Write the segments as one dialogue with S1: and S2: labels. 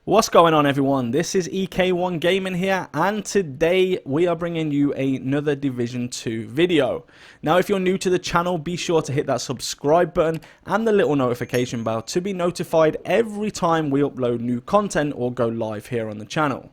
S1: What's going on, everyone? This is EK1 Gaming here, and today we are bringing you another Division 2 video. Now, if you're new to the channel, be sure to hit that subscribe button and the little notification bell to be notified every time we upload new content or go live here on the channel.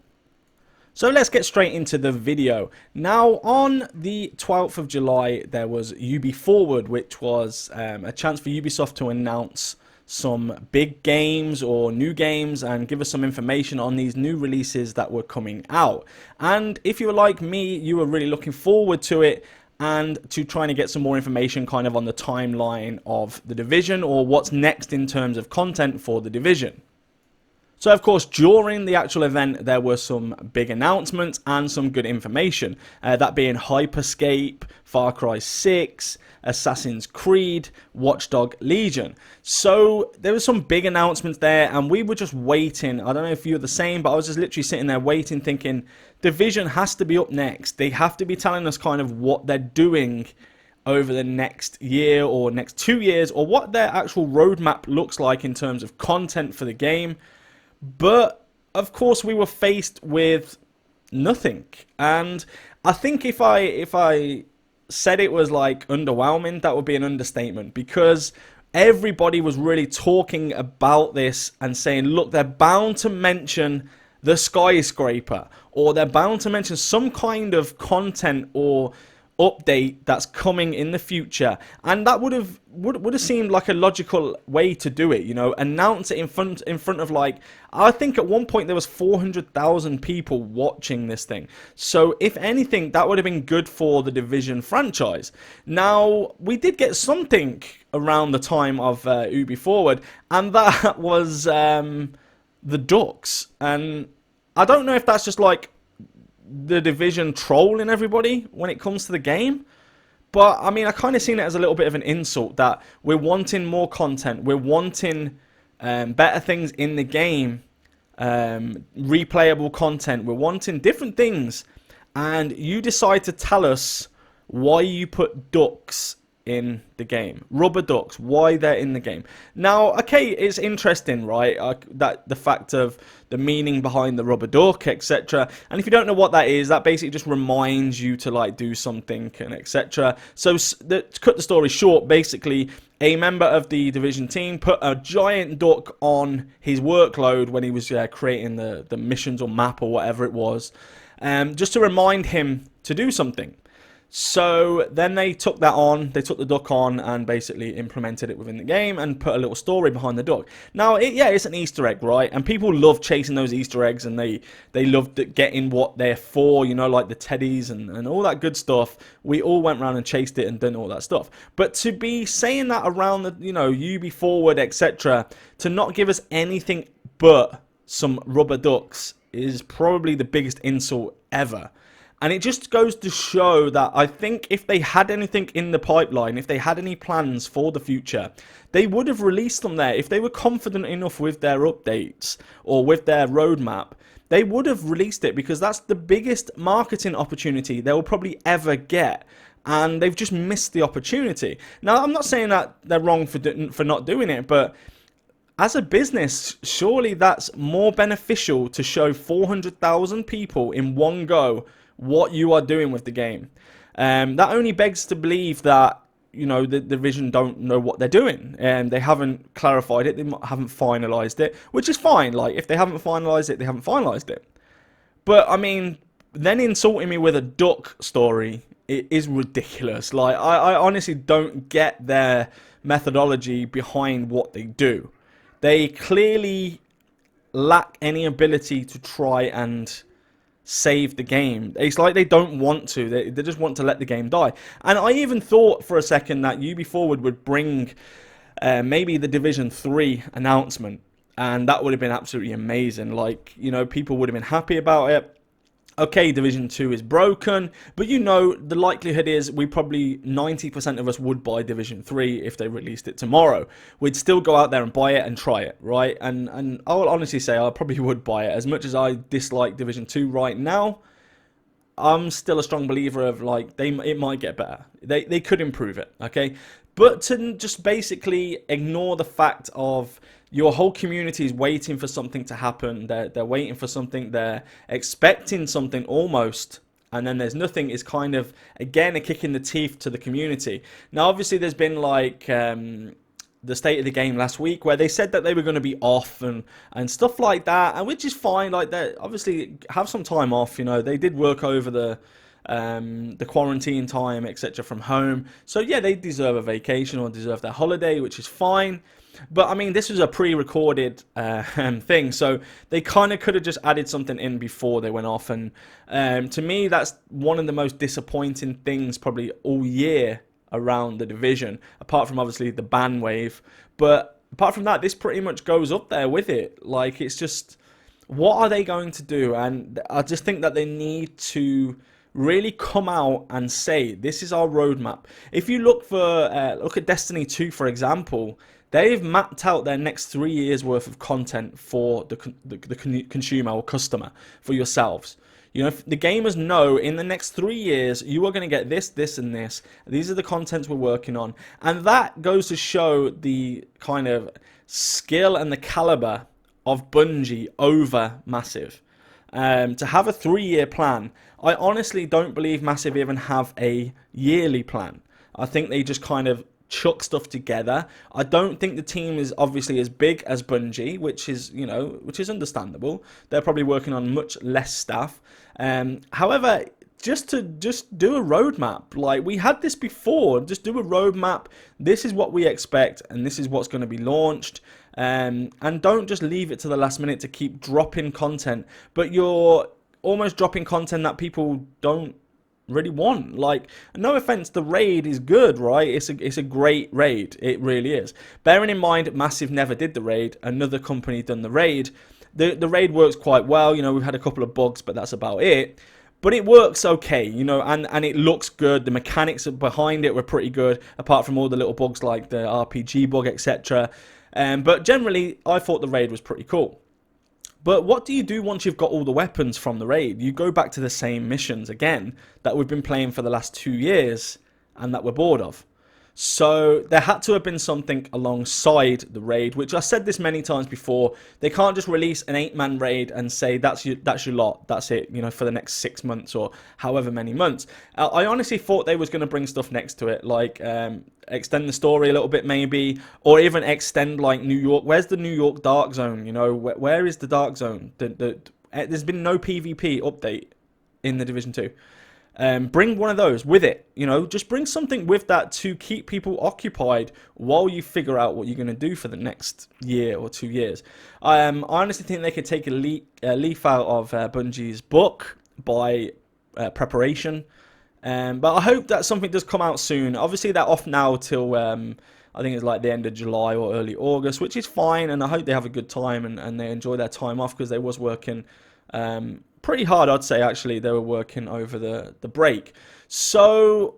S1: So let's get straight into the video. Now, on the 12th of July, there was UB Forward, which was a chance for Ubisoft to announce some big games or new games and give us some information on these new releases that were coming out. And if you were like me, you were really looking forward to it and to trying to get some more information kind of on the timeline of the Division or what's next in terms of content for the Division. So, of course, during the actual event, there were some big announcements and some good information. That being Hyperscape, Far Cry 6, Assassin's Creed, Watch Dogs Legion. So, there were some big announcements there, and we were just waiting. I don't know if you're the same, but I was just literally sitting there waiting, thinking, Division has to be up next. They have to be telling us kind of what they're doing over the next year or next 2 years, or what their actual roadmap looks like in terms of content for the game. But, of course, we were faced with nothing. And I think if I said it was, like, underwhelming, that would be an understatement. Because everybody was really talking about this and saying, look, they're bound to mention the skyscraper. Or they're bound to mention some kind of content or update that's coming in the future, and that would have seemed like a logical way to do it, you know, announce it in front of, like, I think at one point there was 400,000 people watching this thing. So if anything, that would have been good for the Division franchise. Now, we did get something around the time of UB Forward, and that was the Ducks. And I don't know if that's just like the Division trolling everybody when it comes to the game, but I mean, I kind of seen it as a little bit of an insult that we're wanting more content, we're wanting better things in the game, replayable content, we're wanting different things, and you decide to tell us why you put ducks in the game, rubber ducks, why they're in the game. Now, okay, it's interesting, right, that the fact of the meaning behind the rubber duck, etc. And if you don't know what that is, that basically just reminds you to, like, do something and etc. So to cut the story short, basically a member of the Division team put a giant duck on his workload when he was creating the missions or map or whatever it was, just to remind him to do something. So then they took that on, they took the duck on and basically implemented it within the game and put a little story behind the duck. Now, it's an Easter egg, right? And people love chasing those Easter eggs, and they love getting what they're for, you know, like the teddies and all that good stuff. We all went around and chased it and done all that stuff. But to be saying that around the, you know, UB Forward, etc., to not give us anything but some rubber ducks is probably the biggest insult ever. And it just goes to show that I think if they had anything in the pipeline, if they had any plans for the future, they would have released them there. If they were confident enough with their updates or with their roadmap, they would have released it, because that's the biggest marketing opportunity they will probably ever get. And they've just missed the opportunity. Now, I'm not saying that they're wrong for not doing it, but as a business, surely that's more beneficial to show 400,000 people in one go what you are doing with the game. That only begs to believe that, you know, the Division don't know what they're doing, and they haven't clarified it, they haven't finalized it, which is fine. Like, if they haven't finalized it, they haven't finalized it. But I mean, then insulting me with a duck story, it is ridiculous. Like, I honestly don't get their methodology behind what they do. They clearly lack any ability to try and save the game. It's like they don't want to. They just want to let the game die. And I even thought for a second that UB Forward would bring maybe the Division 3 announcement, and that would have been absolutely amazing. Like, you know, people would have been happy about it. Okay, Division 2 is broken, but, you know, the likelihood is we probably 90% of us would buy Division 3 if they released it tomorrow. We'd still go out there and buy it and try it, right? And I will honestly say I probably would buy it. As much as I dislike Division 2 right now, I'm still a strong believer of, like, it might get better. They could improve it, okay? But to just basically ignore the fact of your whole community is waiting for something to happen. They're waiting for something. They're expecting something almost. And then there's nothing. Is kind of, again, a kick in the teeth to the community. Now, obviously, there's been like the state of the game last week where they said that they were going to be off and stuff like that, and which is fine. Like, they obviously have some time off. You know, they did work over the quarantine time, etc., from home. So yeah, they deserve a vacation or deserve their holiday, which is fine. But I mean, this was a pre-recorded thing, so they kind of could have just added something in before they went off. And to me, that's one of the most disappointing things probably all year around the Division, apart from obviously the ban wave. But apart from that, this pretty much goes up there with it. Like, it's just, what are they going to do? And I just think that they need to really come out and say, this is our roadmap. If you look at Destiny 2, for example, they've mapped out their next 3 years worth of content for the consumer or customer, for yourselves. You know, if the gamers know in the next 3 years you are going to get this, this, and this. These are the contents we're working on, and that goes to show the kind of skill and the caliber of Bungie over Massive. To have a 3-year plan, I honestly don't believe Massive even have a yearly plan. I think they just kind of chuck stuff together. I don't think the team is obviously as big as Bungie, which is, you know, which is understandable. They're probably working on much less staff. However, just do a roadmap. Like, we had this before. Just do a roadmap. This is what we expect, and this is what's going to be launched. And don't just leave it to the last minute to keep dropping content. But you're almost dropping content that people don't really want. Like, no offense, the raid is good, right? It's a great raid. It really is. Bearing in mind, Massive never did the raid. Another company done the raid. The raid works quite well. You know, we've had a couple of bugs, but that's about it. But it works okay, you know, and it looks good. The mechanics behind it were pretty good, apart from all the little bugs like the RPG bug, etc. But generally, I thought the raid was pretty cool. But what do you do once you've got all the weapons from the raid? You go back to the same missions again that we've been playing for the last 2 years and that we're bored of. So there had to have been something alongside the raid, which I said this many times before. They can't just release an 8-man raid and say that's your lot, that's it, you know, for the next 6 months or however many months. I honestly thought they was going to bring stuff next to it, like extend the story a little bit maybe, or even extend like New York. Where's the New York Dark Zone? You know, where is the Dark Zone? There's been no PvP update in the Division 2. Bring one of those with it, you know, just bring something with that to keep people occupied while you figure out what you're going to do for the next year or 2 years. I honestly think they could take a leaf out of Bungie's book by preparation, but I hope that something does come out soon. Obviously they're off now till I think it's like the end of July or early August, which is fine, and I hope they have a good time and they enjoy their time off, because they was working pretty hard, I'd say. Actually, they were working over the break. So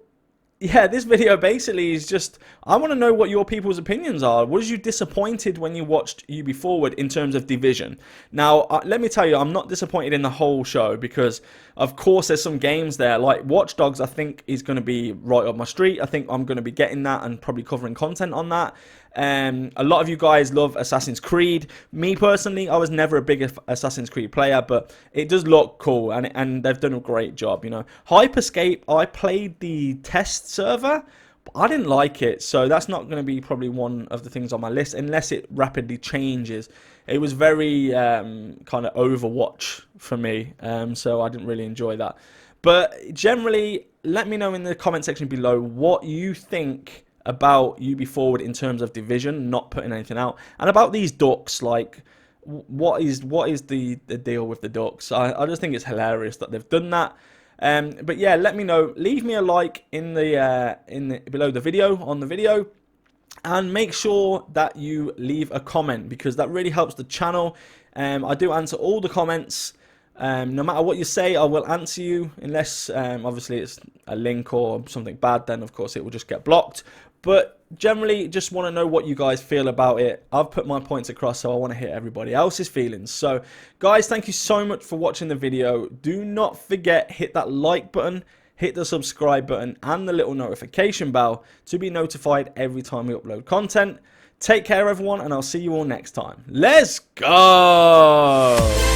S1: yeah, this video basically is just, I want to know what your people's opinions are. Was you disappointed when you watched UB Forward in terms of Division? Now, let me tell you, I'm not disappointed in the whole show, because of course there's some games there, like Watch Dogs, I think is going to be right up my street. I think I'm going to be getting that and probably covering content on that. A lot of you guys love Assassin's Creed. Me personally, I was never a big Assassin's Creed player, but it does look cool, and they've done a great job, you know. Hyperscape, I played the test server, but I didn't like it, so that's not going to be probably one of the things on my list unless it rapidly changes. It was very kind of Overwatch for me, so I didn't really enjoy that. But generally, let me know in the comment section below what you think about UB Forward in terms of Division, not putting anything out, and about these ducks. Like, what is the deal with the ducks? I just think it's hilarious that they've done that. But yeah, let me know. Leave me a like in the below the video, on the video, and make sure that you leave a comment, because that really helps the channel. I do answer all the comments. No matter what you say, I will answer you, unless obviously it's a link or something bad, then of course it will just get blocked. But generally, just want to know what you guys feel about it. I've put my points across, so I want to hear everybody else's feelings. So guys, thank you so much for watching the video. Do not forget, hit that like button, hit the subscribe button, and the little notification bell to be notified every time we upload content. Take care, everyone, and I'll see you all next time. Let's go!